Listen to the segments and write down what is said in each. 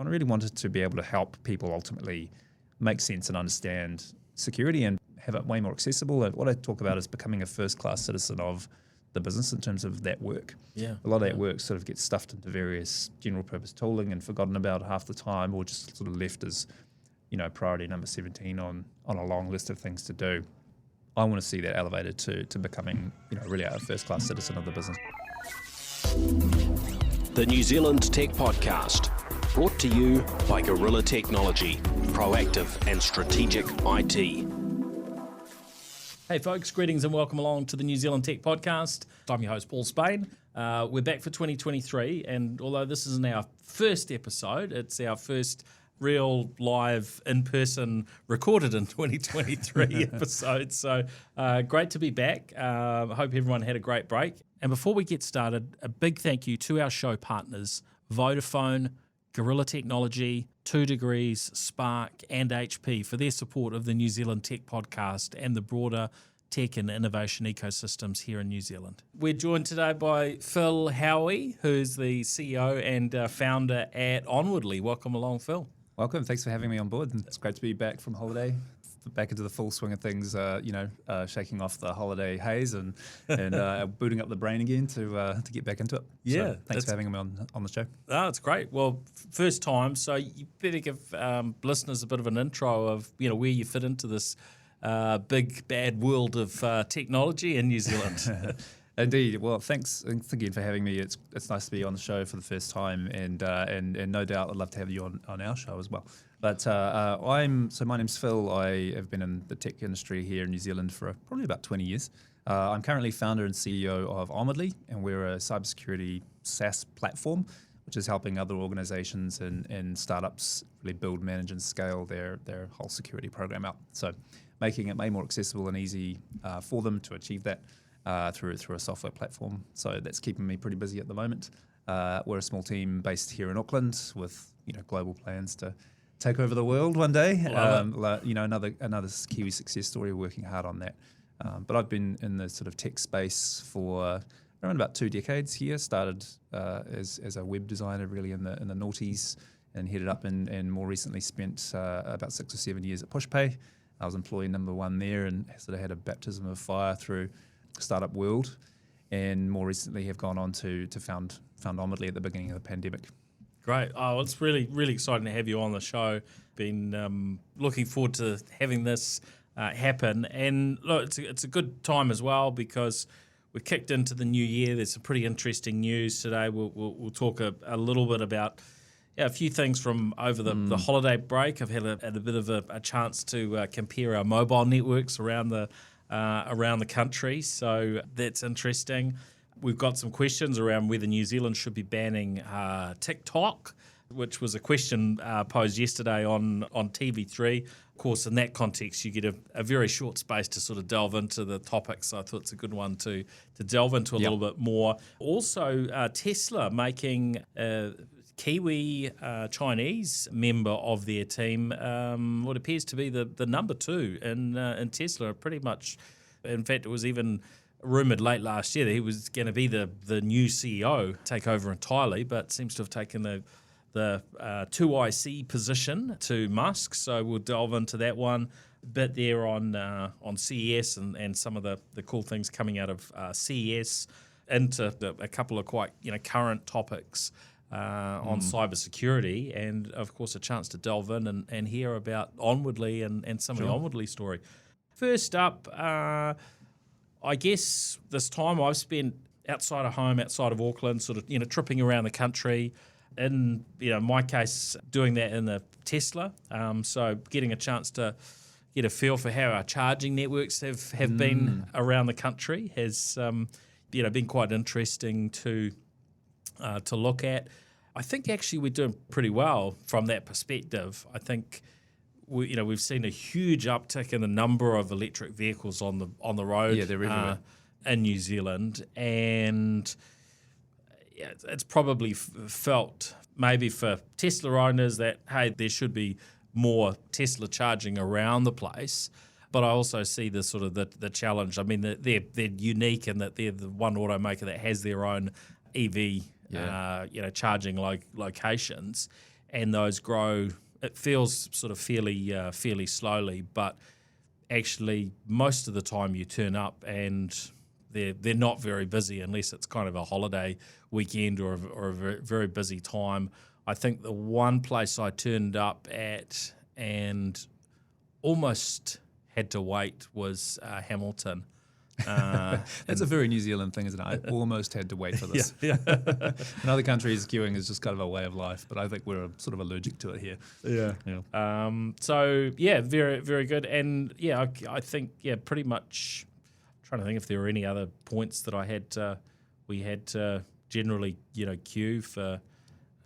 I really wanted to be able to help people ultimately make sense and understand security and have it way more accessible. And what I talk about is becoming a first-class citizen of the business in terms of that work. Yeah. A lot of that work sort of gets stuffed into various general purpose tooling and forgotten about half the time, or just sort of left as, priority number 17 on a long list of things to do. I want to see that elevated to becoming, really a first-class citizen of the business. The New Zealand Tech Podcast, brought to you by Gorilla Technology, proactive and strategic IT. Hey folks, greetings and welcome along to the New Zealand Tech Podcast. I'm your host, Paul Spain. We're back for 2023, and although this isn't our first episode, it's our first real live in-person recorded in 2023 episode. So great to be back. I hope everyone had a great break. And before we get started, a big thank you to our show partners, Vodafone, Gorilla Technology, 2 Degrees, Spark and HP for their support of the New Zealand Tech Podcast and the broader tech and innovation ecosystems here in New Zealand. We're joined today by Phil Howie, who's the CEO and founder at Onwardly. Welcome along, Phil. Welcome. Thanks for having me on board. It's great to be back from holiday, back into the full swing of things, shaking off the holiday haze and booting up the brain again to get back into it. Yeah. So thanks for having me on the show. Oh, it's great. Well, first time, so you better give listeners a bit of an intro of, where you fit into this big, bad world of technology in New Zealand. Indeed. Well, thanks again for having me. It's nice to be on the show for the first time, and no doubt I'd love to have you on our show as well. But my name's Phil. I have been in the tech industry here in New Zealand for probably about 20 years. I'm currently founder and CEO of Onwardly, and we're a cybersecurity SaaS platform, which is helping other organizations and startups really build, manage, and scale their whole security program out. So making it way more accessible and easy for them to achieve that through a software platform. So that's keeping me pretty busy at the moment. We're a small team based here in Auckland with global plans to take over the world one day. Another Kiwi success story. We're working hard on that. But I've been in the sort of tech space for around about 2 decades here. Started as a web designer really in the noughties and headed up and more recently spent about 6 or 7 years at Pushpay. I was employee number 1 there and sort of had a baptism of fire through startup world, and more recently have gone on to found Onwardly at the beginning of the pandemic. Great. Oh, it's really, really exciting to have you on the show. Been looking forward to having this happen. And look, it's a good time as well because we're kicked into the new year. There's some pretty interesting news today. We'll talk a little bit about a few things from over the holiday break. I've had a bit of a chance to compare our mobile networks around the country, so that's interesting. We've got some questions around whether New Zealand should be banning TikTok, which was a question posed yesterday on TV3. Of course, in that context, you get a very short space to sort of delve into the topic, so I thought it's a good one to delve into a little bit more. Also, Tesla making Kiwi Chinese member of their team, what appears to be the number 2 in Tesla, pretty much. In fact, it was even rumoured late last year that he was going to be the new CEO, take over entirely, but seems to have taken the 2IC position to Musk. So we'll delve into that one a bit there on CES and some of the cool things coming out of CES, into a couple of quite current topics on cybersecurity, and of course a chance to delve in and hear about Onwardly and some of the Onwardly story. First up, I guess this time I've spent outside of home, outside of Auckland, sort of tripping around the country. In my case, doing that in a Tesla, so getting a chance to get a feel for how our charging networks have been around the country has been quite interesting to look at. I think actually we're doing pretty well from that perspective. I think we've seen a huge uptick in the number of electric vehicles on the road. Yeah, they're everywhere. In New Zealand, and it's probably felt maybe for Tesla owners that hey, there should be more Tesla charging around the place. But I also see the sort of the challenge. I mean, they're unique in that they're the one automaker that has their own EV, charging locations, and those grow. It feels sort of fairly slowly, but actually most of the time you turn up and they're not very busy unless it's kind of a holiday weekend or a very, very busy time. I think the one place I turned up at and almost had to wait was Hamilton. That's a very New Zealand thing, isn't it? I almost had to wait for this. Yeah. In other countries, queuing is just kind of a way of life, but I think we're sort of allergic to it here. Yeah. So yeah, very, very good. And yeah, I think, pretty much trying to think if there were any other points that we had to generally, queue for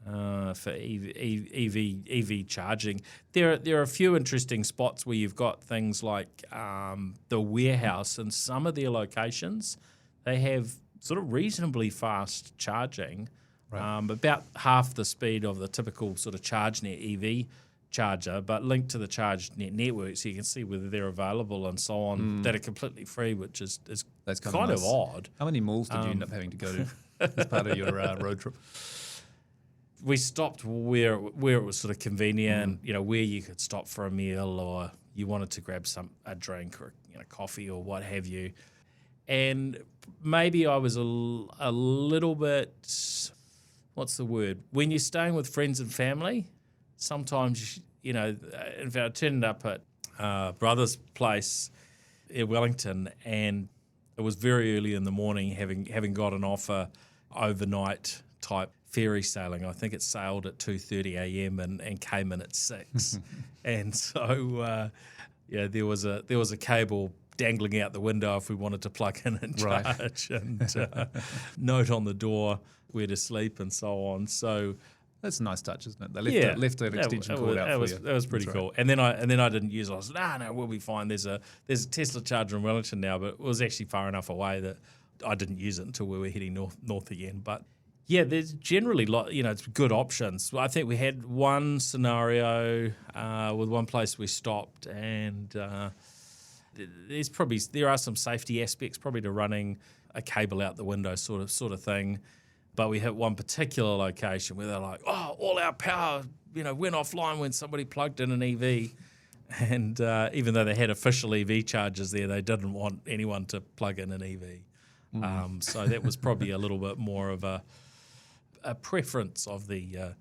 EV charging. There are a few interesting spots where you've got things like the warehouse, and some of their locations, they have sort of reasonably fast charging, about half the speed of the typical sort of ChargeNet EV charger, but linked to the ChargeNet network, so you can see whether they're available and so on, that are completely free, which is That's kind of odd. How many malls did you end up having to go to as part of your road trip? We stopped where it was sort of convenient, where you could stop for a meal or you wanted to grab a drink or coffee or what have you. And maybe I was a little bit, what's the word? When you're staying with friends and family, sometimes, in fact, I turned up at brother's place in Wellington, and it was very early in the morning, having got an offer overnight type ferry sailing. I think it sailed at 2:30 a.m. and came in at 6. And so there was a cable dangling out the window if we wanted to plug in and charge, and note on the door where to sleep and so on. So that's a nice touch, isn't it? They left an extension cord out for you. That was pretty cool. And then I didn't use it. I was like, no, we'll be fine. There's a Tesla charger in Wellington now, but it was actually far enough away that I didn't use it until we were heading north again. But yeah, there's generally it's good options. I think we had one scenario with one place we stopped, and there are some safety aspects probably to running a cable out the window sort of thing. But we hit one particular location where they're like, all our power, went offline when somebody plugged in an EV. And even though they had official EV chargers there, they didn't want anyone to plug in an EV. So that was probably a little bit more of a preference of the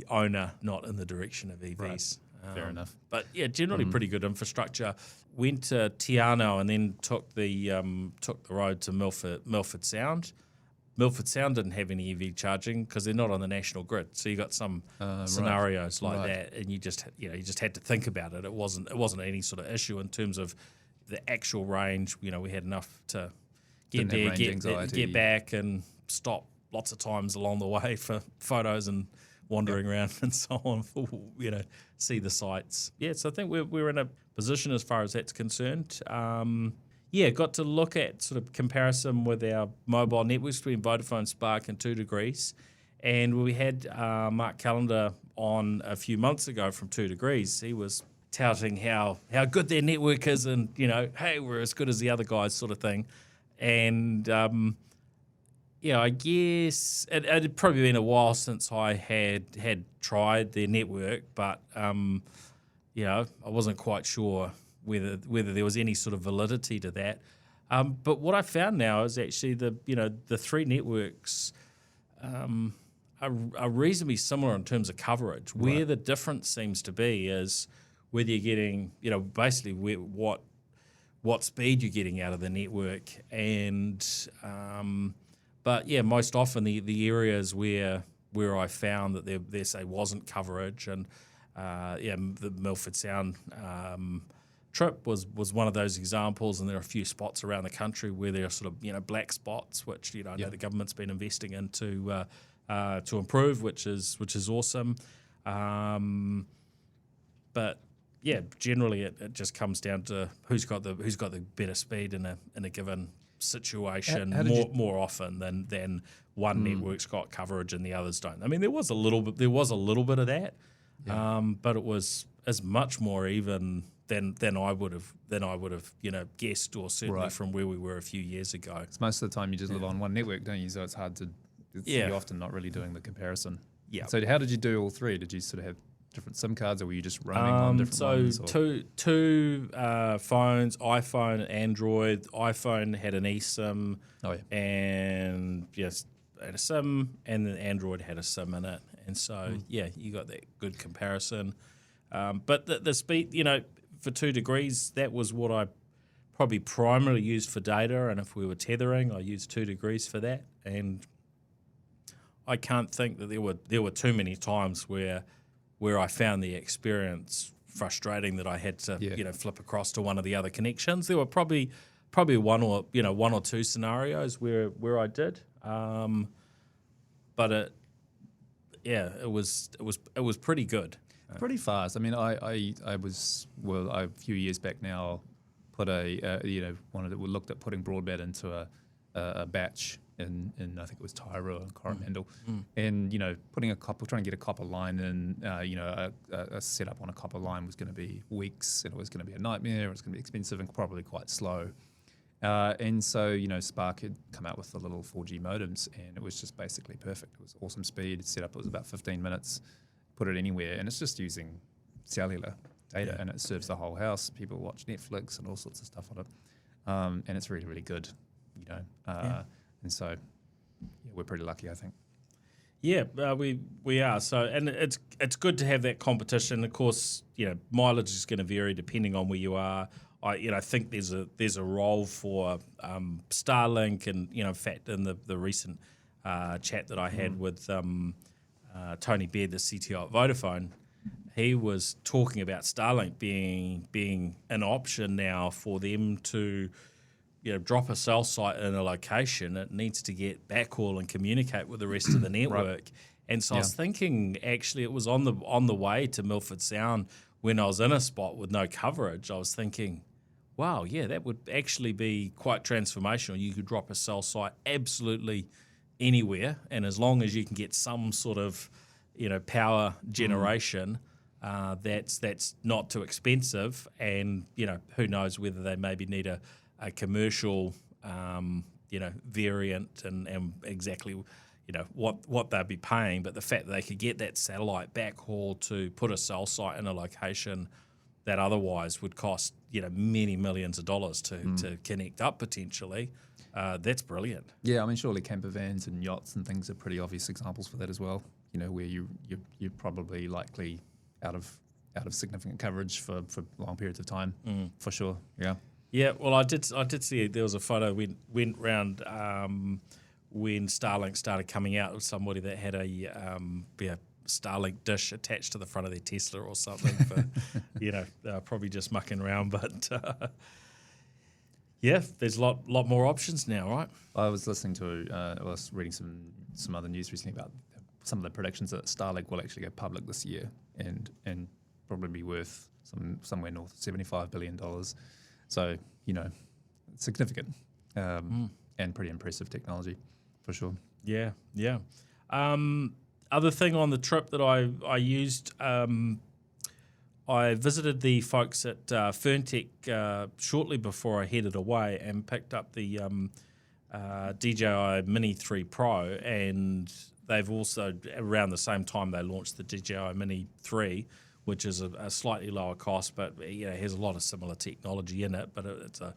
owner, not in the direction of EVs. Right. Fair enough. But yeah, generally pretty good infrastructure. Went to Te Anau and then took the road to Milford Sound. Milford Sound didn't have any EV charging because they're not on the national grid. So you got some scenarios like that, and you just had to think about it. It wasn't any sort of issue in terms of the actual range. We had enough to get there, get back, and stop lots of times along the way for photos and wandering around and so on. See the sights. Yeah, so I think we're in a position as far as that's concerned. Got to look at sort of comparison with our mobile networks between Vodafone, Spark, and 2 Degrees. And we had Mark Callender on a few months ago from 2 Degrees. He was touting how good their network is, and hey, we're as good as the other guys, sort of thing. And I guess it had probably been a while since I had tried their network, but I wasn't quite sure whether there was any sort of validity to that. But what I found now is actually the three networks are reasonably similar in terms of coverage. Right. Where the difference seems to be is whether you're getting, basically what speed you're getting out of the network. And but yeah, most often the areas where I found that there say wasn't coverage, and the Milford Sound trip was one of those examples, and there are a few spots around the country where there are sort of black spots, which I know the government's been investing into to improve, which is awesome. But yeah, generally it just comes down to who's got the better speed in a given situation more often than one network's got coverage and the others don't. I mean, there was a little bit of that, but it was as much more even than I would have guessed, or certainly from where we were a few years ago. Most of the time you just live on one network, don't you? So it's hard to. You're often not really doing the comparison. Yeah. So how did you do all three? Did you sort of have different SIM cards, or were you just roaming on different ones? So two phones, iPhone, Android. iPhone had an eSIM, and yes, had a SIM, and then Android had a SIM in it, and so you got that good comparison. But the speed, for 2 degrees, that was what I probably primarily used for data, and if we were tethering, I used 2 degrees for that, and I can't think that there were too many times where I found the experience frustrating that I had to flip across to one of the other connections. There were probably one or two scenarios where I did, but it was pretty good. Pretty fast. I mean, I was a few years back now put we looked at putting broadband into a batch in I think it was Tairua and Coromandel, and trying to get a copper line in, a setup on a copper line was going to be weeks, and it was going to be a nightmare. It was going to be expensive and probably quite slow. And so Spark had come out with the little 4G modems, and it was just basically perfect. It was awesome speed. Setup was about 15 minutes. Put it anywhere, and it's just using cellular data, and it serves the whole house. People watch Netflix and all sorts of stuff on it, and it's really, really good, And so, we're pretty lucky, I think. Yeah, we are. So, and it's good to have that competition. Of course, mileage is going to vary depending on where you are. I think there's a role for Starlink, and in fact, in the recent chat that I had with Tony Baird, the CTO at Vodafone, he was talking about Starlink being an option now for them to drop a cell site in a location. It needs to get backhaul and communicate with the rest of the network. Right. And so I was thinking, actually, it was on the way to Milford Sound when I was in a spot with no coverage. I was thinking, wow, that would actually be quite transformational. You could drop a cell site absolutely anywhere, and as long as you can get some sort of power generation, that's not too expensive, and who knows whether they maybe need a commercial variant and exactly what they'd be paying, but the fact that they could get that satellite backhaul to put a cell site in a location that otherwise would cost many millions of dollars to connect up potentially. That's brilliant. Yeah, I mean, surely camper vans and yachts and things are pretty obvious examples for that as well. Where you're probably likely out of significant coverage for long periods of time, for sure. Yeah. Yeah. Well, I did see there was a photo went round when Starlink started coming out with somebody that had a Starlink dish attached to the front of their Tesla or something. For probably just mucking around, but. Yeah, there's a lot more options now, right? I was listening to, I was reading some other news recently about some of the predictions that Starlink will actually go public this year and probably be worth somewhere north of $75 billion. So, significant and pretty impressive technology for sure. Yeah. Other thing on the trip that I used, I visited the folks at Ferntech shortly before I headed away and picked up the DJI Mini 3 Pro, and they've also, around the same time, they launched the DJI Mini 3, which is a slightly lower cost, but has a lot of similar technology in it, but it's a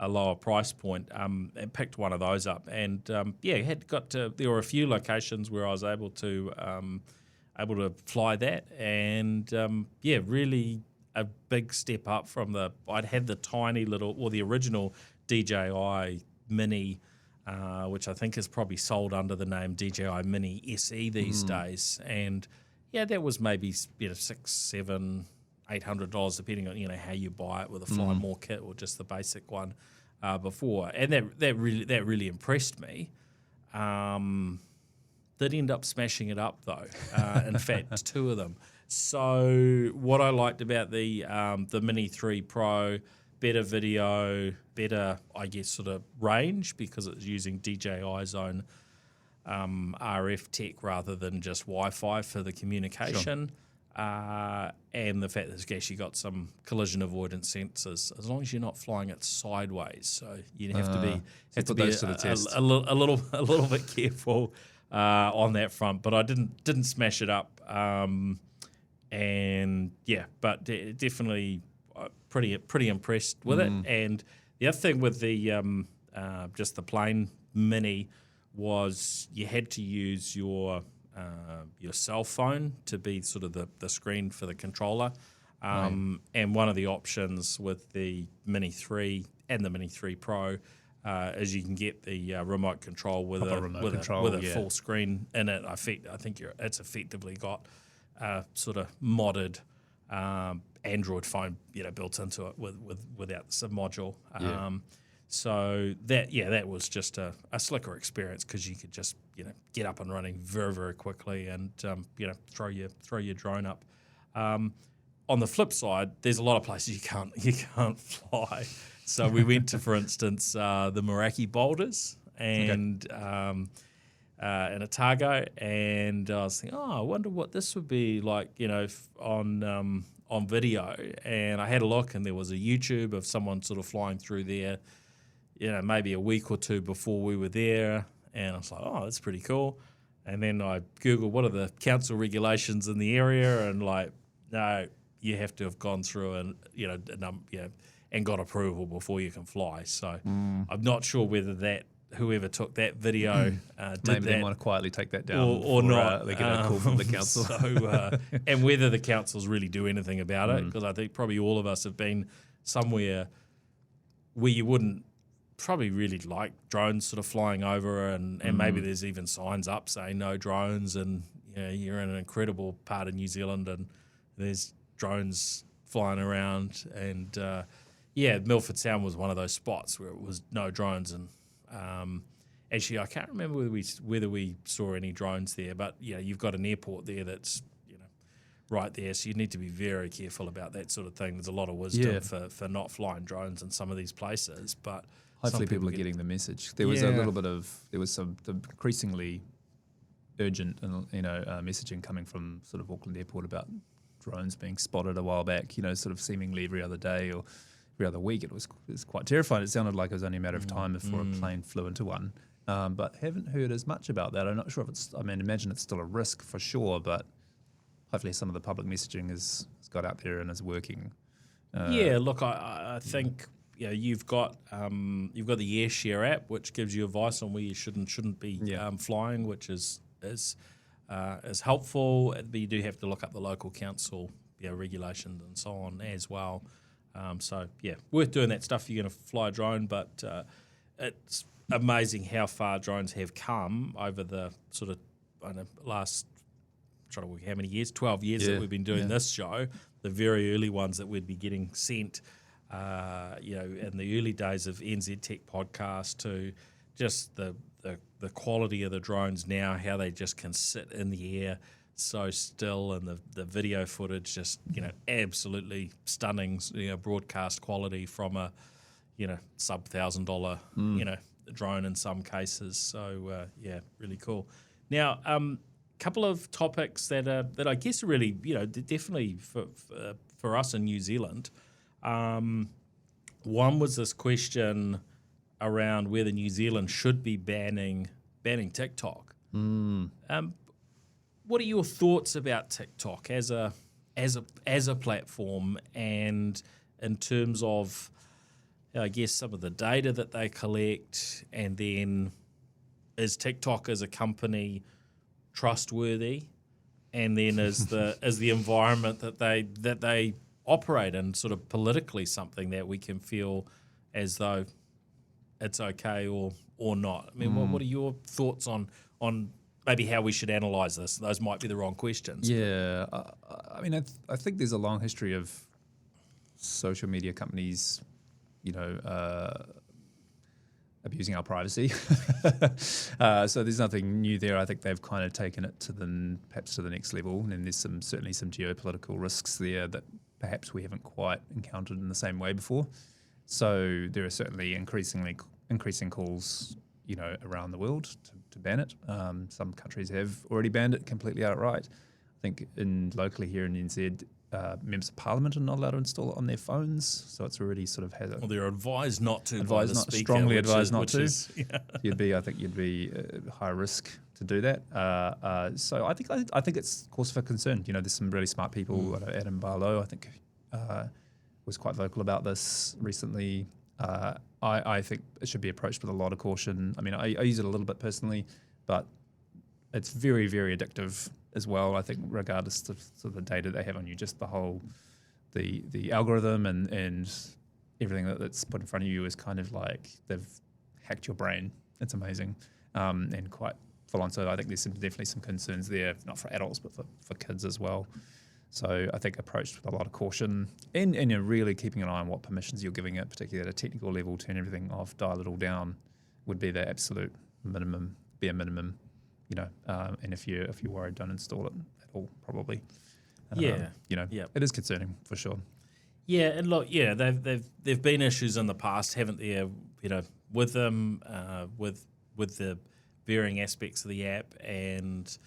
lower price point. And picked one of those up, and there were a few locations where I was able to fly that, and really a big step up from I'd had the tiny little, or the original DJI Mini, which I think is probably sold under the name DJI Mini SE these days, and that was maybe $600, $700, $800 depending on how you buy it, with a Fly More kit or just the basic one before, and that really impressed me. Did end up smashing it up though. In fact, 2 of them. So what I liked about the Mini 3 Pro, better video, better, I guess, sort of range, because it's using DJI's own RF tech rather than just Wi-Fi for the communication. Sure. And the fact that it's actually got some collision avoidance sensors, as long as you're not flying it sideways. So you have to be a little bit careful. on that front, but I didn't smash it up. And yeah, but definitely pretty impressed with it. And the other thing with the just the plain Mini was you had to use your cell phone to be sort of the screen for the controller. And one of the options with the Mini 3 and the Mini 3 Pro is you can get the remote control with a full screen in it. I think it's effectively got sort of modded Android phone, built into it without the sub module. So that was just a slicker experience because you could just get up and running very, very quickly and throw your drone up. On the flip side, there's a lot of places you can't fly. So we went to, for instance, the Meraki boulders and in Otago, and I was thinking, I wonder what this would be like, on video. And I had a look, and there was a YouTube of someone sort of flying through there, maybe a week or two before we were there, and I was like, that's pretty cool. And then I Googled what are the council regulations in the area, and no, you have to have gone through and and got approval before you can fly. So I'm not sure whether whoever took that video did maybe that. They want to quietly take that down or not. They get a call from the council. So, and whether the councils really do anything about it, because I think probably all of us have been somewhere where you wouldn't probably really like drones sort of flying over, and maybe there's even signs up saying no drones, and you're in an incredible part of New Zealand and there's drones flying around, and Milford Sound was one of those spots where it was no drones, and actually I can't remember whether we saw any drones there, but you've got an airport there that's right there, so you need to be very careful about that sort of thing. There's a lot of wisdom for not flying drones in some of these places, but hopefully people are getting the message. There was some increasingly urgent messaging coming from sort of Auckland Airport about drones being spotted a while back, sort of seemingly every other day or every other week. It was quite terrifying. It sounded like it was only a matter of time before a plane flew into one. But haven't heard as much about that. I'm not sure if imagine it's still a risk for sure, but hopefully some of the public messaging has got out there and is working. Look, I think you've got the AirShare app, which gives you advice on where you should and shouldn't be flying, which is helpful. But you do have to look up the local council regulations and so on as well. Worth doing that stuff if you're going to fly a drone. But it's amazing how far drones have come over the sort of last, trying to work how many years, 12 years that we've been doing this show. The very early ones that we'd be getting sent, in the early days of NZ Tech Podcast, to just the quality of the drones now, how they just can sit in the air so still, and the video footage just absolutely stunning, broadcast quality from a sub $1,000 drone in some cases. So really cool. Now couple of topics that I guess are really definitely for us in New Zealand. One was this question around whether New Zealand should be banning TikTok. What are your thoughts about TikTok as a platform, and in terms of I guess some of the data that they collect, and then is TikTok as a company trustworthy, and then is the environment that they operate in sort of politically something that we can feel as though it's okay or not? I mean, what are your thoughts on maybe how we should analyse this? Those might be the wrong questions. Yeah, I think there's a long history of social media companies, abusing our privacy. So there's nothing new there. I think they've kind of taken it perhaps to the next level, and there's certainly some geopolitical risks there that perhaps we haven't quite encountered in the same way before. So there are certainly increasing calls, around the world to ban it. Some countries have already banned it completely outright. I think locally here in NZ, members of parliament are not allowed to install it on their phones, so it's already sort of Well, they're advised not to. Strongly advised not to. You'd be high risk to do that. So I think it's cause for concern. There's some really smart people. Adam Barlow, I think, was quite vocal about this recently. I think it should be approached with a lot of caution. I mean, I use it a little bit personally, but it's very, very addictive as well. I think regardless of sort of the data they have on you, just the whole the algorithm and everything that's put in front of you is kind of like they've hacked your brain. It's amazing and quite full on. So I think there's definitely some concerns there, not for adults but for kids as well. So I think approached with a lot of caution and you're really keeping an eye on what permissions you're giving it, particularly at a technical level. Turn everything off, dial it all down would be the absolute minimum, bare minimum. And if you're worried, don't install it at all, probably. It is concerning for sure. Yeah, and look, there've been issues in the past, haven't there? With them, with the varying aspects of the app, and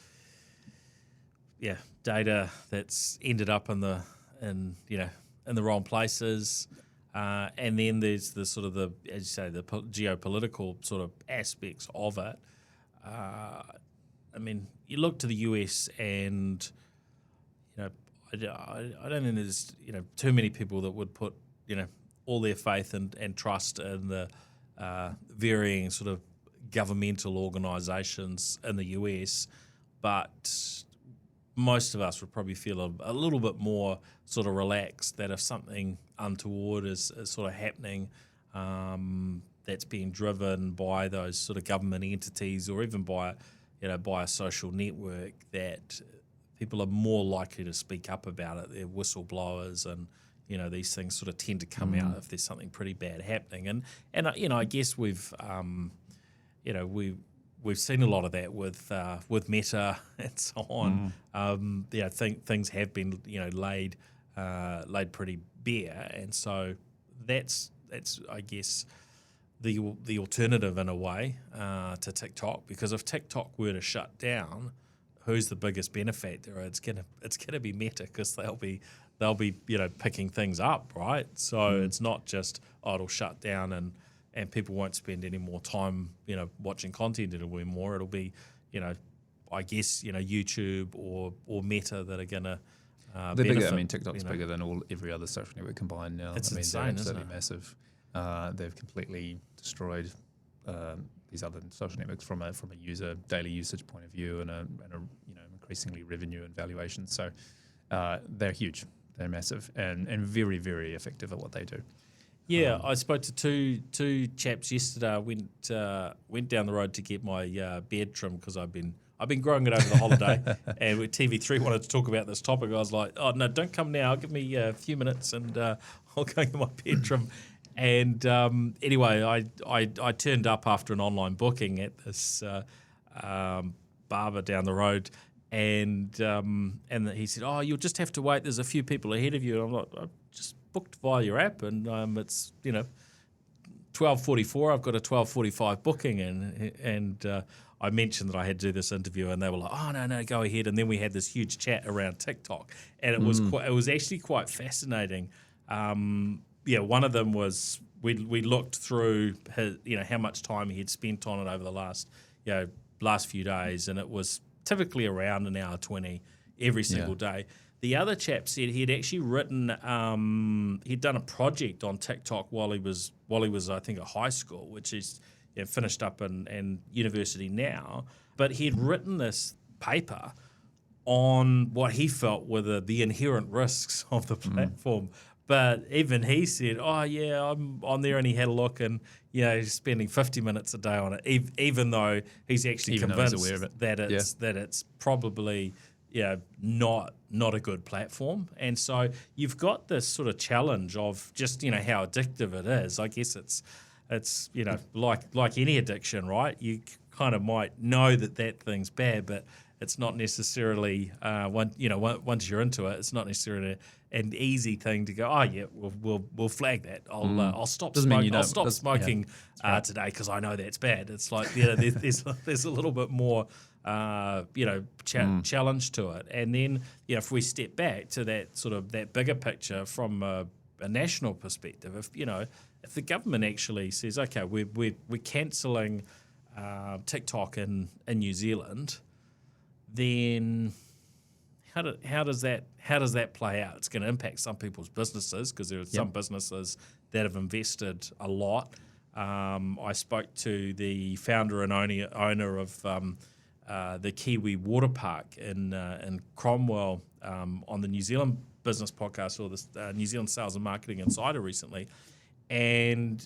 data that's ended up in the wrong places, and then there's the sort of the, as you say, the geopolitical sort of aspects of it. I mean, you look to the US, and I don't think there's too many people that would put all their faith and trust in the varying sort of governmental organisations in the US, but most of us would probably feel a little bit more sort of relaxed that if something untoward is sort of happening, that's being driven by those sort of government entities or even by a social network, that people are more likely to speak up about it. They're whistleblowers, and these things sort of tend to come out if there's something pretty bad happening. And I guess we've seen a lot of that with Meta and so on. Things have been laid pretty bare, and so that's I guess the alternative in a way to TikTok, because if TikTok were to shut down, who's the biggest benefactor? It's gonna be Meta, because they'll be picking things up, right? So it's not just it'll shut down and people won't spend any more time watching content anymore. It'll be I guess YouTube or Meta that are gonna they're benefit, bigger. I mean, TikTok's bigger than every other social network combined now. It's I mean, insane, they're absolutely isn't it? massive. They've completely destroyed these other social networks from a user daily usage point of view and a increasingly revenue and valuation. So they're huge, they're massive, and very, very effective at what they do. Yeah, I spoke to two chaps yesterday. I went down the road to get my beard trimmed because I've been growing it over the holiday, and with TV3 wanted to talk about this topic. I was like, oh no, don't come now. Give me a few minutes, and I'll go get my beard trimmed. And anyway, I turned up after an online booking at this barber down the road, and he said, "Oh, you'll just have to wait. There's a few people ahead of you." And I'm like, "I just booked via your app, and it's 12:44. I've got a 12:45 booking, and I mentioned that I had to do this interview, and they were like, "Oh no, go ahead." And then we had this huge chat around TikTok, and it was actually quite fascinating. One of them was we looked through his, how much time he had spent on it over the last few days, and it was typically around an hour 20 every single day. The other chap said he had actually written, he'd done a project on TikTok while he was I think at high school, which is finished up in university now, but he'd written this paper on what he felt were the inherent risks of the platform. But even he said, "Oh yeah, I'm on there," and he had a look, and he's spending 50 minutes a day on it, even though he's actually convinced that it's probably not a good platform. And so you've got this sort of challenge of just how addictive it is. I guess it's like any addiction, right? You kind of might know that thing's bad, but it's not necessarily once you're into it, it's not necessarily an easy thing to go. Oh yeah, we'll flag that. I'll stop smoking. I'll stop smoking today because I know that's bad. It's like there's a little bit more challenge to it. And then if we step back to that bigger picture from a national perspective, if the government actually says, okay, we're cancelling TikTok in New Zealand, then how does that play out? It's going to impact some people's businesses because there are some businesses that have invested a lot. I spoke to the founder and owner of the Kiwi water park in Cromwell on the New Zealand Business Podcast, or the New Zealand Sales and Marketing Insider recently, and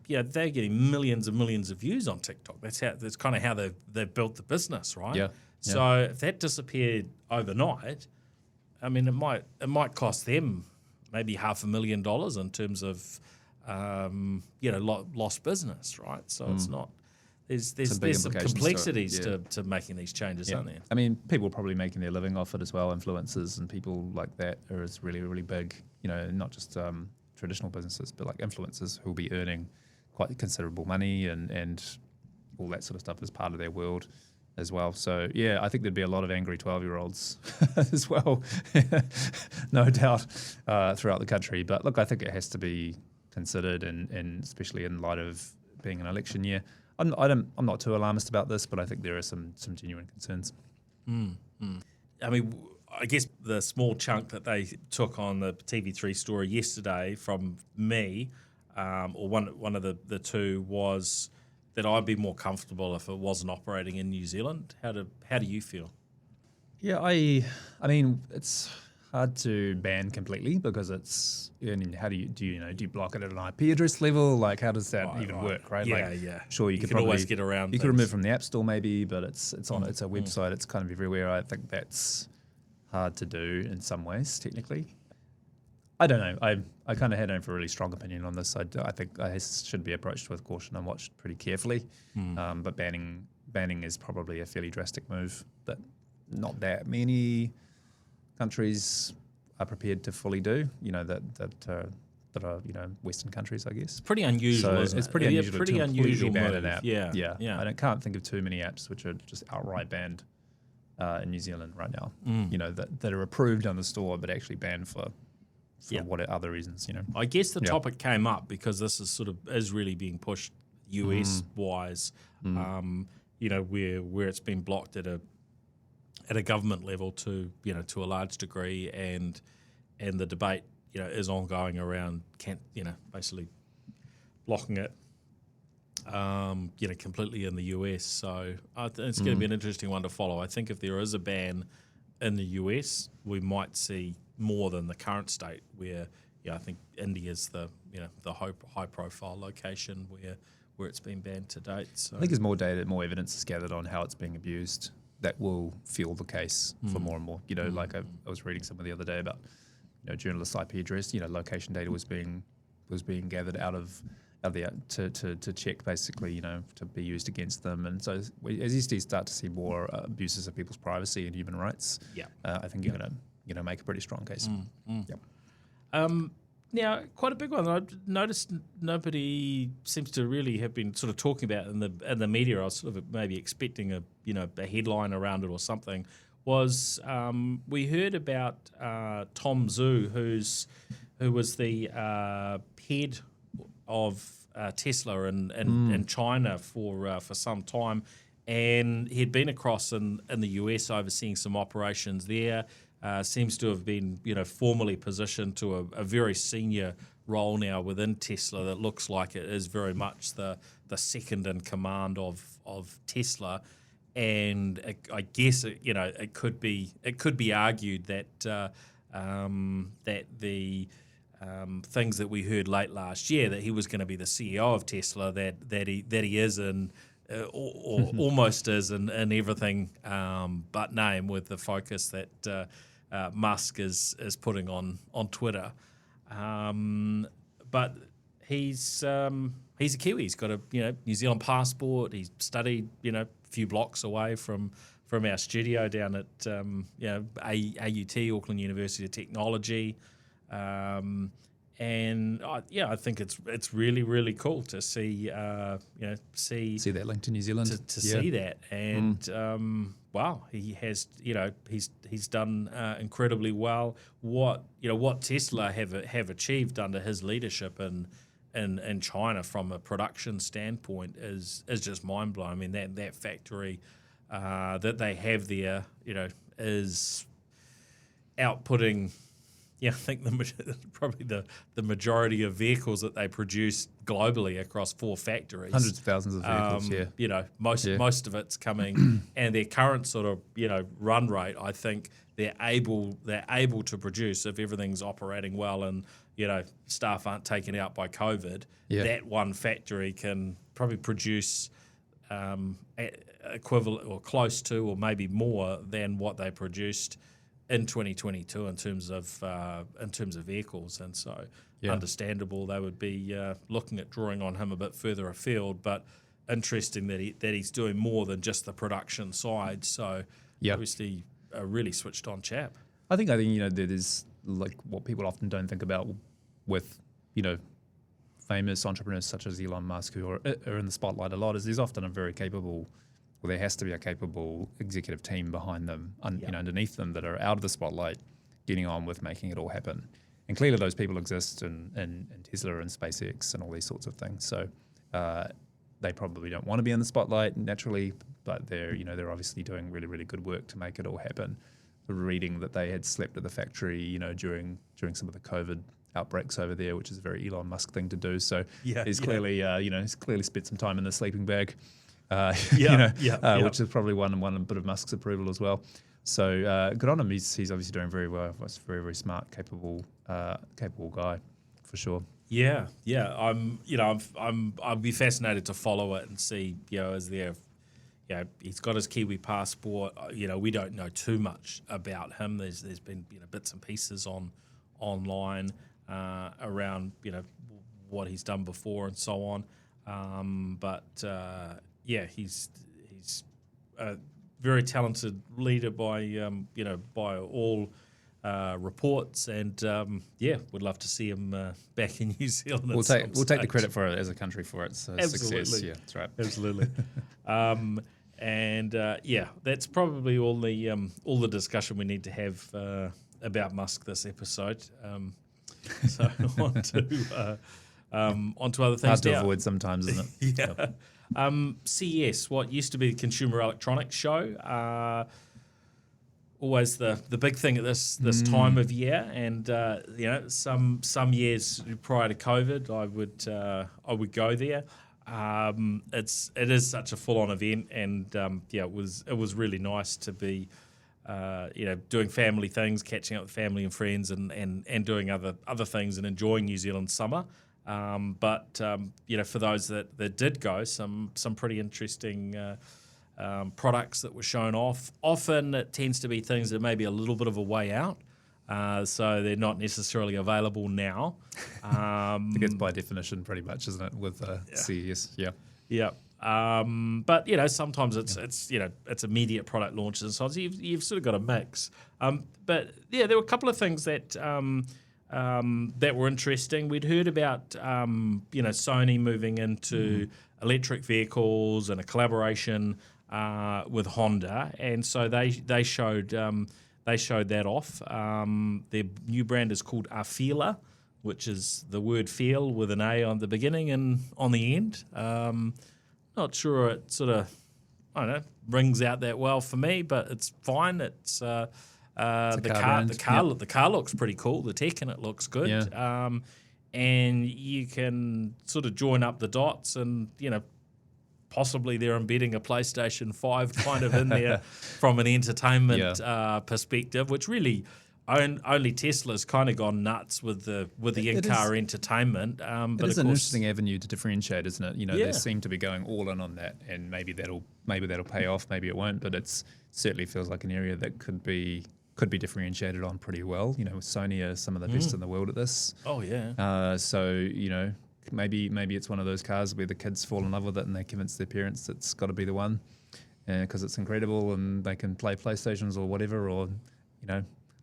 they're getting millions and millions of views on TikTok. That's kind of how they've built the business, right? Yeah. So if that disappeared overnight, I mean, it might cost them maybe $500,000 in terms of lost business, right? So it's not. There's some complexities to making these changes, aren't there? I mean, people are probably making their living off it as well. Influencers and people like that are really, really big. Not just traditional businesses, but like influencers who will be earning quite considerable money and all that sort of stuff as part of their world as well. So yeah, I think there'd be a lot of angry 12-year-olds as well, no doubt, throughout the country. But look, I think it has to be considered, and especially in light of being an election year. I'm not too alarmist about this, but I think there are some genuine concerns. I mean, I guess the small chunk that they took on the TV3 story yesterday from me, or one of the two, was that I'd be more comfortable if it wasn't operating in New Zealand. How do you feel? Yeah, I mean, it's hard to ban completely because it's. I mean, how do you block it at an IP address level? Like, how does that even work? Right? Yeah. Sure, you could probably always get around. You could remove from the App Store maybe, but it's a website. It's kind of everywhere. I think that's hard to do in some ways technically. I don't know. I kind of had a really strong opinion on this. I think I should be approached with caution and watched pretty carefully. But banning is probably a fairly drastic move that not that many countries are prepared to fully do. That are Western countries, I guess. It's pretty unusual. So isn't it's pretty unusual to completely ban an app. Yeah. I can't think of too many apps which are just outright banned in New Zealand right now. That are approved on the store but actually banned for what other reasons, I guess the topic came up because this is really being pushed US wise, where it's been blocked at a government level to a large degree, and the debate is ongoing around basically blocking it completely in the US. So it's going to be an interesting one to follow. I think if there is a ban in the US, we might see more than the current state, where I think India's the high profile location where it's been banned to date. So I think as more data, more evidence is gathered on how it's being abused, that will fuel the case for more and more. Like I was reading something the other day about journalists' IP address. Location data was being gathered out of the to check basically, to be used against them. And so as you start to see more abuses of people's privacy and human rights, I think you're gonna make a pretty strong case. Now, quite a big one that I've noticed nobody seems to really have been sort of talking about in the media. I was sort of maybe expecting a headline around it or something. Was we heard about Tom Zhu, who was the head of Tesla in China for some time, and he'd been across in the US overseeing some operations there. Seems to have been formally positioned to a very senior role now within Tesla. That looks like it is very much the second in command of Tesla. And I guess it could be argued that that the things that we heard late last year, that he was going to be the CEO of Tesla, that he is in or almost is in everything but name, with the focus that Musk is putting on Twitter. But he's a Kiwi. He's got a New Zealand passport. He's studied a few blocks away from our studio down at AUT, Auckland University of Technology. And I think it's really, really cool to see see that link to New Zealand, to see that, and wow, he has he's done incredibly well. What Tesla have achieved under his leadership in in China from a production standpoint is just mind blowing. I mean that factory that they have there, is outputting. Yeah, I think probably the majority of vehicles that they produce globally across 4 factories. Hundreds of thousands of vehicles, most of it's coming, and their current sort of run rate, I think they're able to produce, if everything's operating well and staff aren't taken out by COVID. That one factory can probably produce equivalent or close to, or maybe more than what they produced in 2022 in terms of vehicles, and so understandable they would be looking at drawing on him a bit further afield. But interesting that he's doing more than just the production side. So obviously a really switched on chap. I think that is like what people often don't think about with famous entrepreneurs such as Elon Musk, who are in the spotlight a lot, is there's often a very capable. Well, there has to be a capable executive team behind them, underneath them, that are out of the spotlight, getting on with making it all happen. And clearly, those people exist in Tesla and SpaceX and all these sorts of things. So they probably don't want to be in the spotlight naturally, but they're obviously doing really, really good work to make it all happen. The reading that they had slept at the factory, during some of the COVID outbreaks over there, which is a very Elon Musk thing to do. So he's clearly, he's clearly spent some time in the sleeping bag. Which is probably one bit of Musk's approval as well. So good on him. He's obviously doing very well. He's a very, very smart, capable guy, for sure. Yeah. I'd be fascinated to follow it and see, as there, he's got his Kiwi passport. We don't know too much about him. There's been bits and pieces online around what he's done before and so on. He's a very talented leader by all reports, and would love to see him back in New Zealand. We'll take the credit for it as a country for its success. Yeah, that's right. Absolutely. That's probably all the discussion we need to have about Musk this episode. So on to other things. Hard to avoid sometimes, isn't it? Yeah. CES, what used to be the Consumer Electronics Show, always the big thing at this time of year, and some years prior to COVID, I would go there. It is such a full on event, and it was really nice to be doing family things, catching up with family and friends, and doing other things and enjoying New Zealand summer. For those that did go, some pretty interesting products that were shown off. Often it tends to be things that may be a little bit of a way out, so they're not necessarily available now. I think it's by definition pretty much, isn't it, with CES? Yeah. Yeah. Sometimes it's immediate product launches and so on. So you've sort of got a mix. There were a couple of things that that were interesting. We'd heard about Sony moving into electric vehicles and a collaboration with Honda, and so they showed that off. Their new brand is called Afeela, which is the word "feel" with an A on the beginning and on the end. Not sure it sort of rings out that well for me, but it's fine. It's the car looks pretty cool. The tech in it looks good. Yeah. And you can sort of join up the dots, and possibly they're embedding a PlayStation 5 kind of in there from an entertainment perspective, which really only Tesla's kind of gone nuts with the in-car entertainment. But it is an interesting avenue to differentiate, isn't it? They seem to be going all in on that, and maybe that'll pay off, maybe it won't, but it certainly feels like an area that could be differentiated on pretty well. Sony are some of the best in the world at this. Oh yeah. Maybe it's one of those cars where the kids fall in love with it and they convince their parents it's got to be the one because it's incredible and they can play PlayStations or whatever, or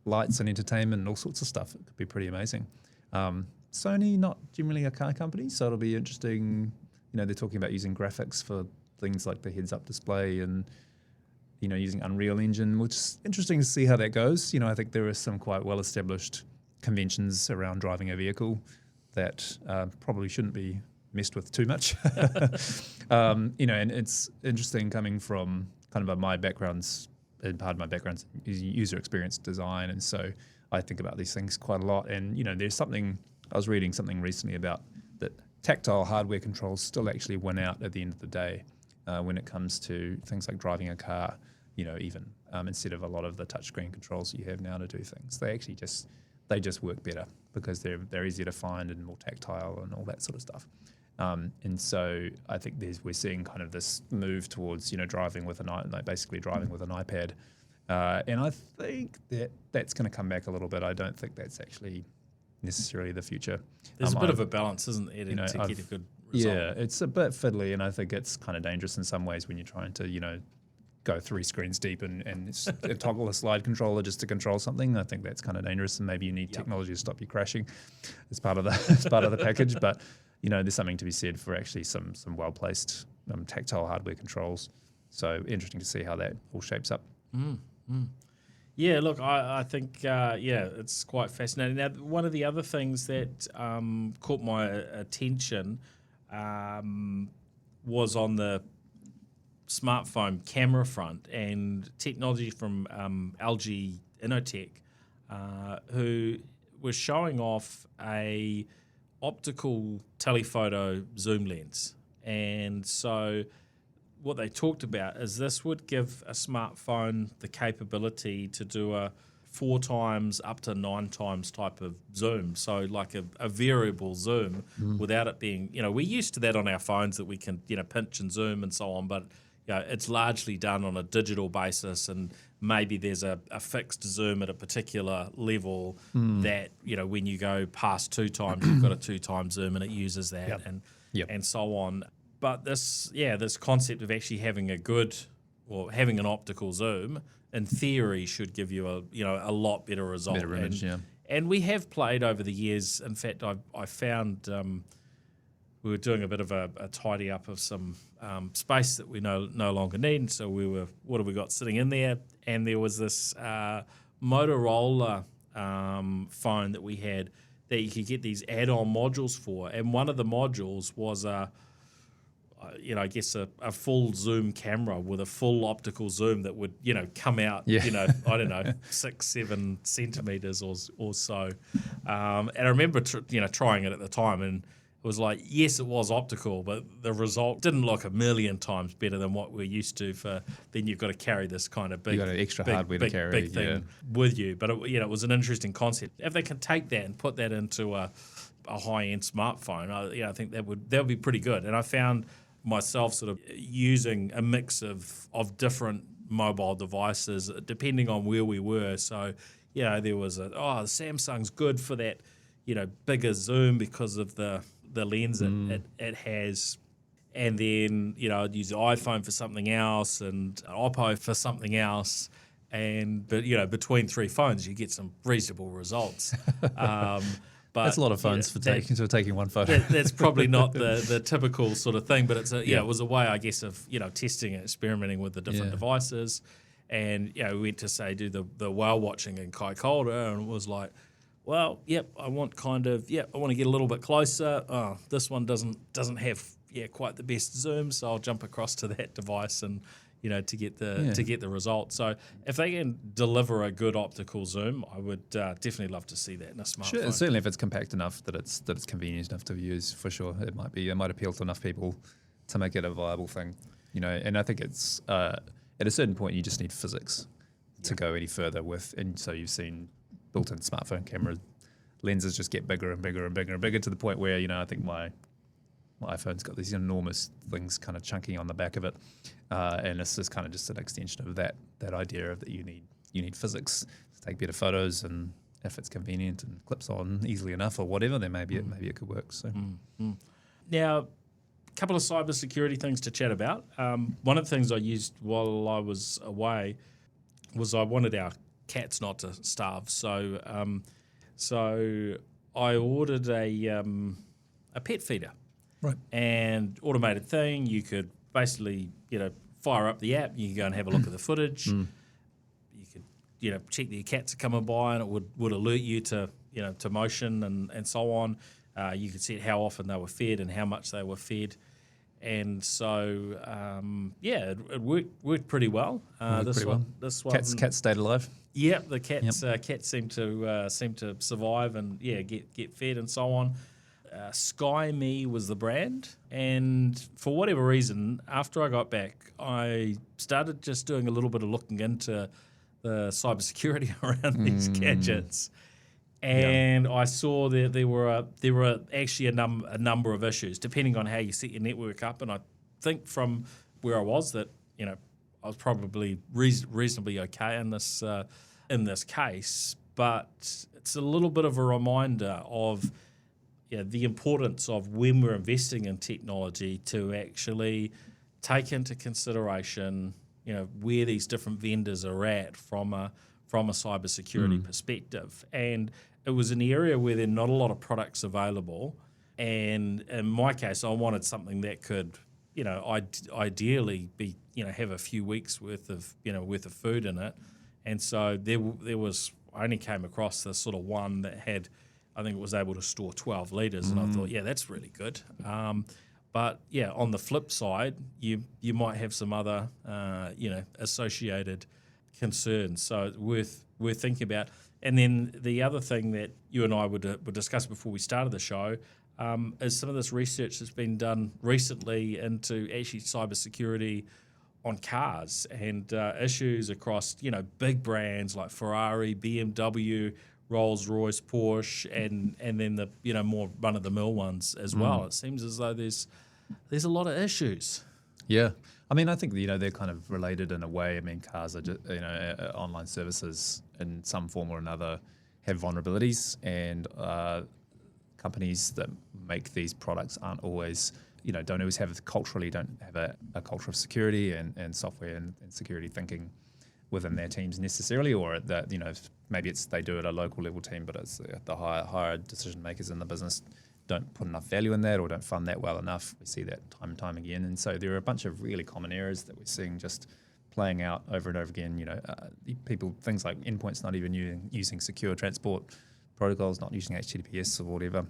lights and entertainment and all sorts of stuff. It could be pretty amazing. Sony, not generally a car company, so it'll be interesting. They're talking about using graphics for things like the heads-up display and using Unreal Engine, which is interesting to see how that goes. I think there are some quite well-established conventions around driving a vehicle that probably shouldn't be messed with too much. And it's interesting coming from kind of my backgrounds, and part of my background is user experience design, and so I think about these things quite a lot. And there's something I was reading something recently about that tactile hardware controls still actually win out at the end of the day when it comes to things like driving a car. Even instead of a lot of the touchscreen controls that you have now to do things, they actually just work better because they're easier to find and more tactile and all that sort of stuff. And so I think we're seeing kind of this move towards driving with basically driving with an iPad, and I think that's going to come back a little bit. I don't think that's actually necessarily the future. There's a bit of a balance, isn't there, to get a good result? Yeah, it's a bit fiddly, and I think it's kind of dangerous in some ways when you're trying to go 3 screens deep and toggle a slide controller just to control something. I think that's kind of dangerous, and maybe you need technology to stop you crashing as part of the package. But there's something to be said for actually some well placed tactile hardware controls. So interesting to see how that all shapes up. Yeah, look, I think it's quite fascinating. Now, one of the other things that caught my attention was on the smartphone camera front and technology from LG Innotek, who was showing off a optical telephoto zoom lens. And so what they talked about is this would give a smartphone the capability to do a 4 times up to 9 times type of zoom. So like a variable zoom without it being, we're used to that on our phones that we can, pinch and zoom and so on, but it's largely done on a digital basis, and maybe there's a fixed zoom at a particular level that, when you go past 2 times, you've got a 2 times zoom and it uses that and so on. But this concept of actually having having an optical zoom, in theory, should give you a lot better result. Better image, and we have played over the years. In fact, I found we were doing a bit of a tidy up of some space that we no longer need. So what have we got sitting in there? And there was this Motorola phone that we had that you could get these add-on modules for. And one of the modules was a full zoom camera with a full optical zoom that would, come out, I don't know, 6-7 centimeters or so. And I remember, trying it at the time, and it was like, yes, it was optical, but the result didn't look a million times better than what we're used to. Then you've got to carry this kind of big, you've got an extra hardware to carry, big thing with you. But it was an interesting concept. If they can take that and put that into a high-end smartphone, I think that would be pretty good. And I found myself sort of using a mix of different mobile devices depending on where we were. So, there was Samsung's good for that, bigger zoom because of the lens it has. And then, I'd use the iPhone for something else and an Oppo for something else. But between 3 phones, you get some reasonable results. But that's a lot of phones for taking one photo. That's probably not the typical sort of thing, but it was a way, I guess, of testing and experimenting with the different devices. And we went to do the whale watching in Kaikoura, and it was like, well, I want I want to get a little bit closer. Oh, this one doesn't have quite the best zoom, so I'll jump across to that device and to get the result. So if they can deliver a good optical zoom, I would definitely love to see that in a smartphone. Sure, certainly if it's compact enough that it's convenient enough to use, for sure. It might appeal to enough people to make it a viable thing. And I think it's at a certain point you just need physics to go any further with. And so you've seen built-in smartphone camera lenses just get bigger and bigger and bigger and bigger to the point where I think my iPhone's got these enormous things kind of chunky on the back of it, and this is kind of just an extension of that idea of that you need physics to take better photos, and if it's convenient and clips on easily enough or whatever, then maybe it could work. So now, a couple of cybersecurity things to chat about. One of the things I used while I was away was I wanted our cats not to starve, so I ordered a pet feeder. Right. And automated thing, you could basically, fire up the app, you can go and have a look at the footage. You could, check that your cats are coming by, and it would alert you to, to motion and so on. You could set how often they were fed and how much they were fed. And so, it worked pretty well. This one, Cats stayed alive. Yeah, the cats seem to survive and get fed and so on. Sky Me was the brand, and for whatever reason, after I got back, I started just doing a little bit of looking into the cybersecurity around these gadgets. And I saw that there were actually a number of issues depending on how you set your network up. And I think from where I was that I was probably reasonably okay in this case. But it's a little bit of a reminder of the importance of when we're investing in technology to actually take into consideration where these different vendors are at from a cybersecurity perspective. And it was an area where there are not a lot of products available, and in my case, I wanted something that could, ideally be, have a few weeks worth of food in it, and so there was. I only came across this sort of one that had, I think it was able to store 12 litres, and I thought, that's really good. But on the flip side, you might have some other, associated concerns. So it's worth thinking about. And then the other thing that you and I would discuss before we started the show is some of this research that's been done recently into actually cybersecurity on cars and issues across big brands like Ferrari, BMW, Rolls-Royce, Porsche, and then the more run-of-the-mill ones as well. It seems as though there's a lot of issues. Yeah. I mean, I think, they're kind of related in a way. I mean, cars are just, online services in some form or another have vulnerabilities, and companies that make these products aren't always, don't always have culturally, don't have a culture of security and software and security thinking within their teams necessarily, or that, maybe they do it at a local level team, but it's the higher decision makers in the business don't put enough value in that or don't fund that well enough. We see that time and time again. And so there are a bunch of really common errors that we're seeing just playing out over and over again. Things like endpoints not even using secure transport protocols, not using HTTPS or whatever.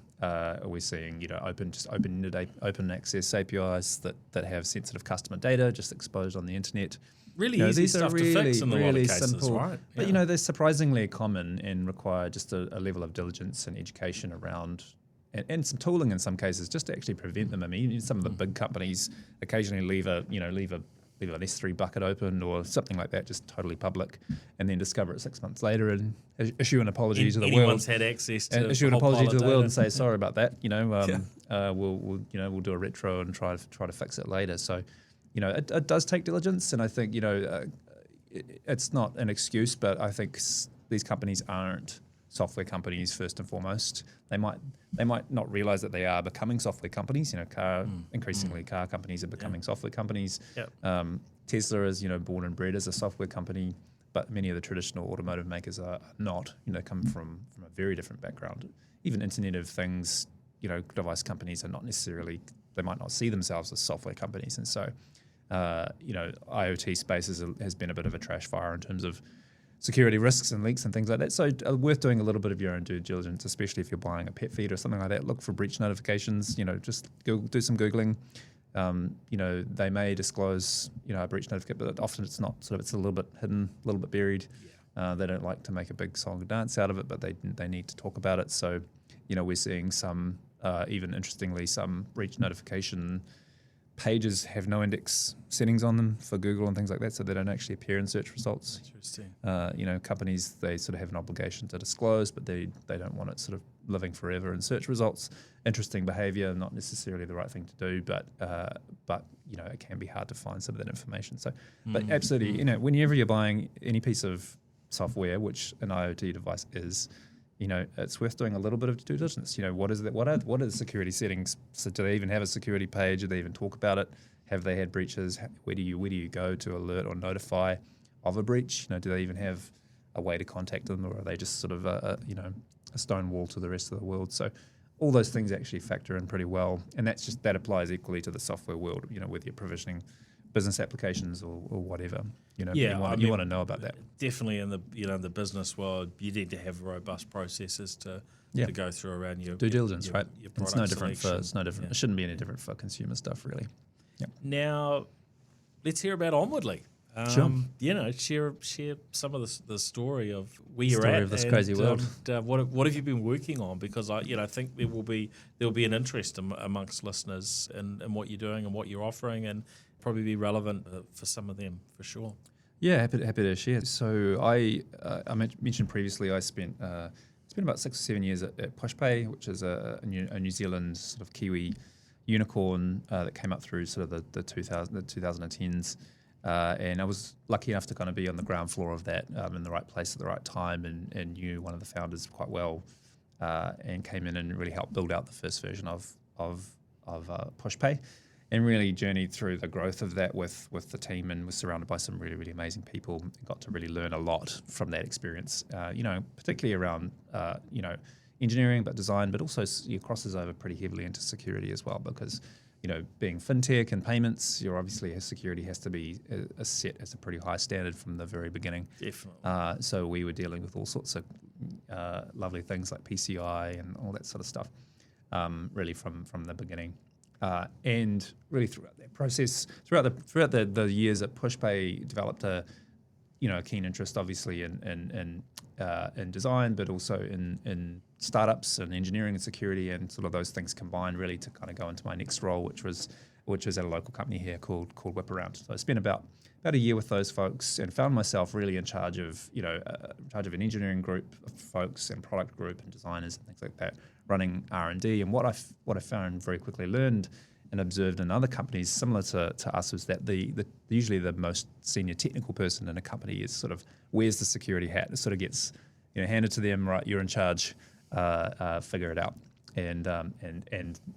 We're seeing, open access APIs that have sensitive customer data just exposed on the internet. Really easy stuff to fix in a lot of cases, simple, right? But, they're surprisingly common and require just a level of diligence and education around and some tooling in some cases just to actually prevent them. I mean, some of the big companies occasionally leave an S3 bucket open or something like that, just totally public, and then discover it 6 months later and issue an apology to the world. Anyone's had access to issue an apology to the world data. and say sorry about that. We'll do a retro and try to fix it later. So, it does take diligence, and I think it's not an excuse, but I think these companies aren't software companies first and foremost. They might not realize that they are becoming software companies. Increasingly car companies are becoming software companies. Yep. Tesla is born and bred as a software company, but many of the traditional automotive makers are not. Come from a very different background. Even Internet of Things, device companies are not necessarily. They might not see themselves as software companies, and so IoT space has been a bit of a trash fire in terms of security risks and leaks and things like that. So worth doing a little bit of your own due diligence, especially if you're buying a pet feed or something like that. Look for breach notifications. Just do some Googling. They may disclose a breach notification, but often it's not. It's a little bit hidden, a little bit buried. Yeah. They don't like to make a big song and dance out of it, but they need to talk about it. So we're seeing some even interestingly some breach notification pages have no index settings on them for Google and things like that, so they don't actually appear in search results. Interesting. Companies, they sort of have an obligation to disclose, but they don't want it sort of living forever in search results. Interesting behaviour, not necessarily the right thing to do, but it can be hard to find some of that information. So, but absolutely, whenever you're buying any piece of software, which an IoT device is, it's worth doing a little bit of due diligence. What is that? What are the security settings? So do they even have a security page? Do they even talk about it? Have they had breaches? Where do you go to alert or notify of a breach? Do they even have a way to contact them, or are they just sort of a stone wall to the rest of the world? So all those things actually factor in pretty well, and that applies equally to the software world. Whether you're provisioning business applications or whatever. Yeah, you want to know about that. Definitely in the business world, you need to have robust processes to go through around your due diligence, right? Your It's product no different selection. It's no different. Yeah. It shouldn't be any different for consumer stuff, really. Yep. Now, let's hear about Onwardly. Sure. Share some of the story of where Story you're at of this crazy world. What have you been working on? Because I think there will be an interest amongst listeners in what you're doing and what you're offering, and probably be relevant for some of them for sure. Yeah, happy to share. So I mentioned previously I spent about 6 or 7 years at Pushpay, which is a New Zealand sort of Kiwi unicorn that came up through sort of the 2010s. And I was lucky enough to kind of be on the ground floor of that, in the right place at the right time, and knew one of the founders quite well, and came in and really helped build out the first version of Pushpay, and really journeyed through the growth of that with the team, and was surrounded by some really, really amazing people, and got to really learn a lot from that experience, particularly around, engineering, but design, but also crosses over pretty heavily into security as well, because being fintech and payments, obviously security has to be set as a pretty high standard from the very beginning. Definitely. So we were dealing with all sorts of lovely things like PCI and all that sort of stuff, really from the beginning. And really throughout that process, throughout the years at Pushpay, developed a keen interest, obviously, in design, but also in startups and engineering and security, and sort of those things combined really to kind of go into my next role, which was at a local company here called Whiparound. So I spent about a year with those folks, and found myself really in charge of an engineering group of folks and product group and designers and things like that, running R&D. And what I found very quickly, learned and observed in other companies similar to us, was that usually the most senior technical person in a company is sort of wears the security hat. It sort of gets handed to them, right? You're in charge. Figure it out. And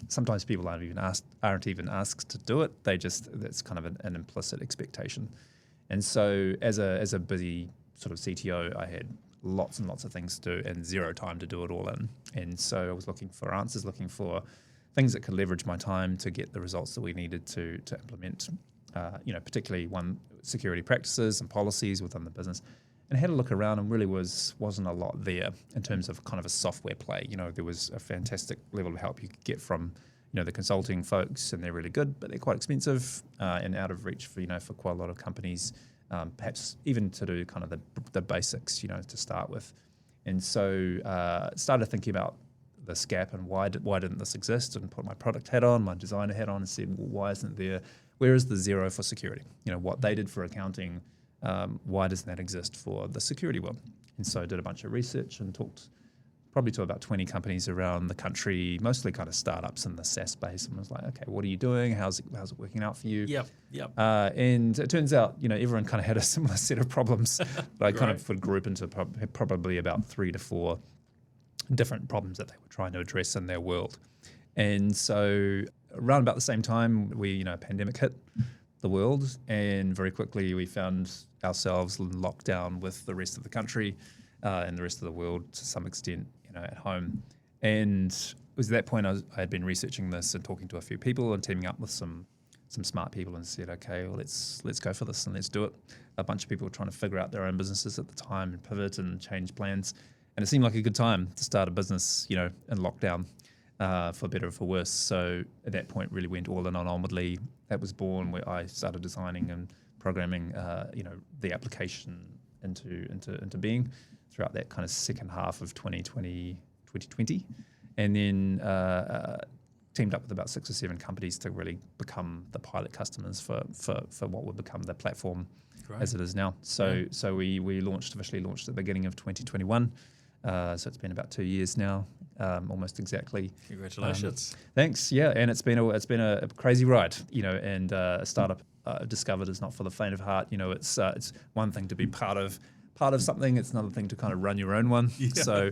sometimes people aren't even asked to do it. That's kind of an implicit expectation. And so as a busy sort of CTO, I had lots and lots of things to do and zero time to do it all in. And so I was looking for answers, looking for things that could leverage my time to get the results that we needed to implement, particularly security practices and policies within the business. And I had a look around, and really wasn't a lot there in terms of kind of a software play. There was a fantastic level of help you could get from the consulting folks, and they're really good, but they're quite expensive and out of reach for quite a lot of companies, perhaps even to do kind of the basics, to start with. And so started thinking about this gap and why didn't this exist, and put my product hat on, my designer hat on, and said, well, why isn't there? Where is the zero for security? What they did for accounting. Why doesn't that exist for the security world? And so I did a bunch of research and talked probably to about 20 companies around the country, mostly kind of startups in the SaaS space, and was like, okay, what are you doing? How's it working out for you? Yep. And it turns out, everyone kind of had a similar set of problems that I kind of would group into probably about 3 to 4 different problems that they were trying to address in their world. And so around about the same time, a pandemic hit the world, and very quickly we found ourselves in lockdown with the rest of the country and the rest of the world to some extent, at home. And it was at that point I had been researching this and talking to a few people and teaming up with some smart people, and said, okay, well, let's go for this and let's do it. A bunch of people were trying to figure out their own businesses at the time and pivot and change plans, and it seemed like a good time to start a business, in lockdown. For better or for worse. So at that point, really went all in on Onwardly. That was born where I started designing and programming, the application into being throughout that kind of second half of 2020, and then teamed up with about 6 or 7 companies to really become the pilot customers for what would become the platform as it is now. So we officially launched at the beginning of 2021. So it's been about 2 years now, almost exactly. Congratulations! Thanks. Yeah, and it's been a crazy ride, and a startup discovered is not for the faint of heart. It's one thing to be part of something; it's another thing to kind of run your own one. Yeah. So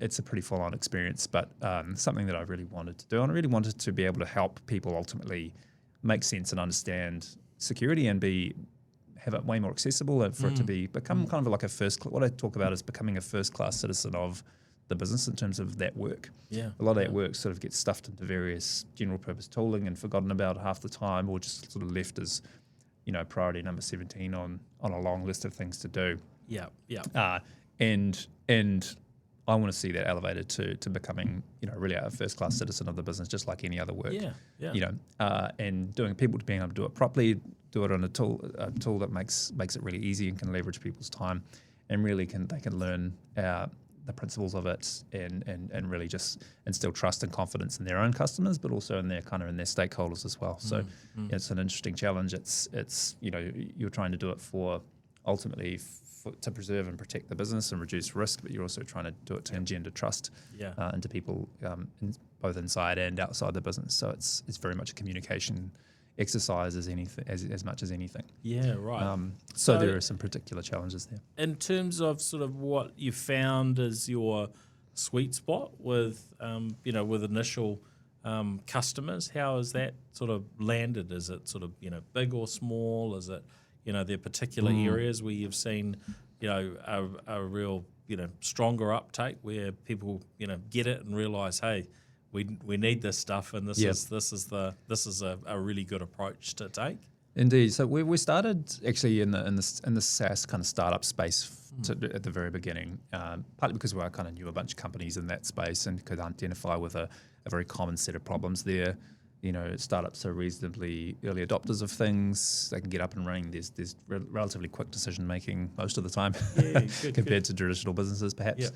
it's a pretty full-on experience, but something that I really wanted to do, and I really wanted to be able to help people ultimately make sense and understand security and have it way more accessible, and for it to become kind of like what I talk about is becoming a first-class citizen of the business in terms of that work. Yeah. A lot of that work sort of gets stuffed into various general purpose tooling and forgotten about half the time, or just sort of left as priority number 17 on a long list of things to do. Yeah. And I want to see that elevated to becoming, really a first-class citizen of the business, just like any other work. Yeah. And people being able to do it properly, do it on a tool that makes it really easy and can leverage people's time, and really they can learn the principles of it and really just instill trust and confidence in their own customers, but also in their stakeholders as well. So it's an interesting challenge. It's you're trying to do it ultimately to preserve and protect the business and reduce risk, but you're also trying to do it to engender trust into people, both inside and outside the business. So it's very much a communication exercise as much as anything. Yeah, right. So there are some particular challenges there. In terms of sort of what you found as your sweet spot with with initial customers, how has that sort of landed? Is it sort of big or small? Is it there are particular areas where you've seen a real stronger uptake where people get it and realise, hey, we need this stuff, and this is a really good approach to take. Indeed. So we started actually in the SaaS kind of startup space at the very beginning, partly because I kind of knew a bunch of companies in that space and could identify with a very common set of problems there. Startups are reasonably early adopters of things. They can get up and running. There's relatively quick decision making most of the time, compared to traditional businesses, perhaps. Yeah.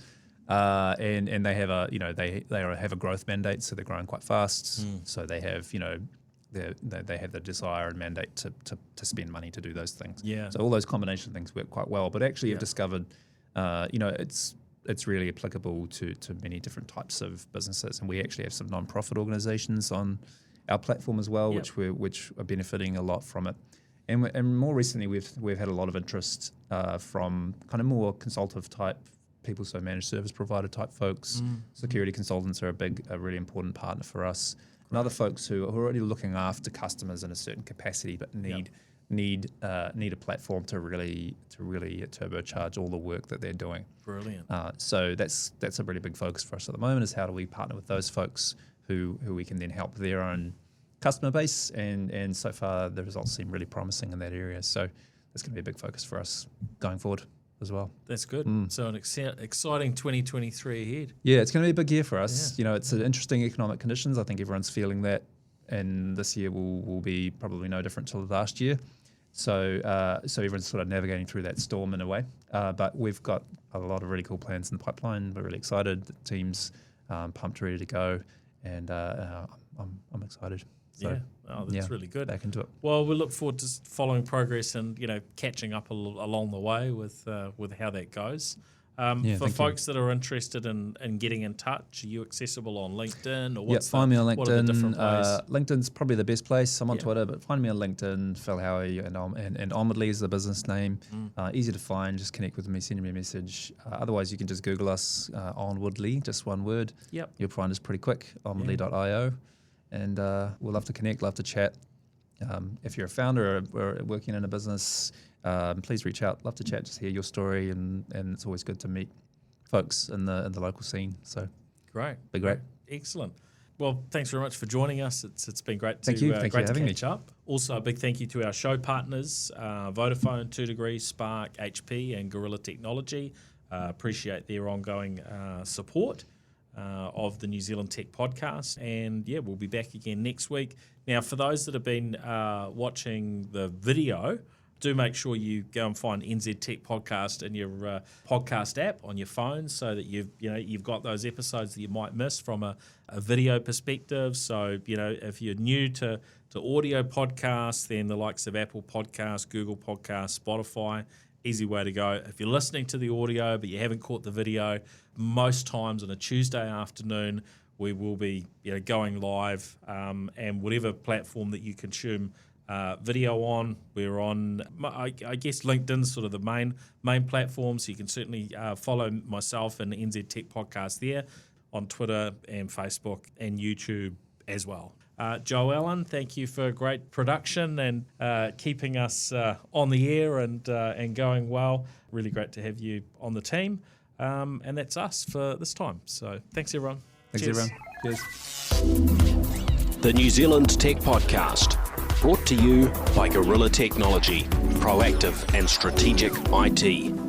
And they have they have a growth mandate, so they're growing quite fast. So they have they have the desire and mandate to spend money to do those things. Yeah. So all those combination things work quite well. But actually, I've discovered, it's really applicable to many different types of businesses, and we actually have some non-profit organisations on our platform as well, which are benefiting a lot from it. And more recently, we've had a lot of interest from kind of more consultative type people, so managed service provider type folks. Security consultants are a really important partner for us. And other folks who are already looking after customers in a certain capacity, but need a platform to really turbocharge all the work that they're doing. Brilliant. So that's a really big focus for us at the moment, is how do we partner with those folks who we can then help their own customer base, and so far the results seem really promising in that area. So that's going to be a big focus for us going forward as well. That's good. So an exciting 2023 ahead. Yeah, it's going to be a big year for us. It's an interesting economic conditions. I think everyone's feeling that, and this year will be probably no different to last year. So everyone's sort of navigating through that storm in a way. But we've got a lot of really cool plans in the pipeline. We're really excited. The team's pumped, ready to go, and I'm excited. So, that's really good. Back into it. Well, we look forward to following progress and catching up along the way with how that goes. For folks that are interested in getting in touch, are you accessible on LinkedIn, or find me on LinkedIn. What are the different ways? LinkedIn's probably the best place. I'm on Twitter, but find me on LinkedIn. Phil Howie and Onwardly is the business name. Easy to find. Just connect with me, send me a message. Otherwise, you can just Google us, Onwardly, just one word. Yep. You'll find us pretty quick. Onwardly.io, and we'll love to connect, love to chat. If you're a founder or working in a business, please reach out. Love to chat, just hear your story, and it's always good to meet folks in the local scene. So great, be great. Excellent. Well, thanks very much for joining us. It's been great to thank you for having me. Catch up. Also, a big thank you to our show partners, Vodafone, 2 Degrees, Spark, HP, and Gorilla Technology. Appreciate their ongoing support of the New Zealand Tech Podcast. And we'll be back again next week. Now, for those that have been watching the video, do make sure you go and find NZ Tech Podcast in your podcast app on your phone, so that you've got those episodes that you might miss from a video perspective. So if you're new to audio podcasts, then the likes of Apple Podcasts, Google Podcasts, Spotify, easy way to go. If you're listening to the audio but you haven't caught the video, most times on a Tuesday afternoon we will be going live, and whatever platform that you consume video on, we're on. I guess LinkedIn's sort of the main platform, so you can certainly follow myself and NZ Tech Podcast there, on Twitter and Facebook and YouTube as well. Joe Allen, thank you for great production and keeping us on the air and going well. Really great to have you on the team, and that's us for this time. So thanks everyone. Thanks Cheers. everyone. Cheers. The New Zealand Tech Podcast. Brought to you by Gorilla Technology, proactive and strategic IT.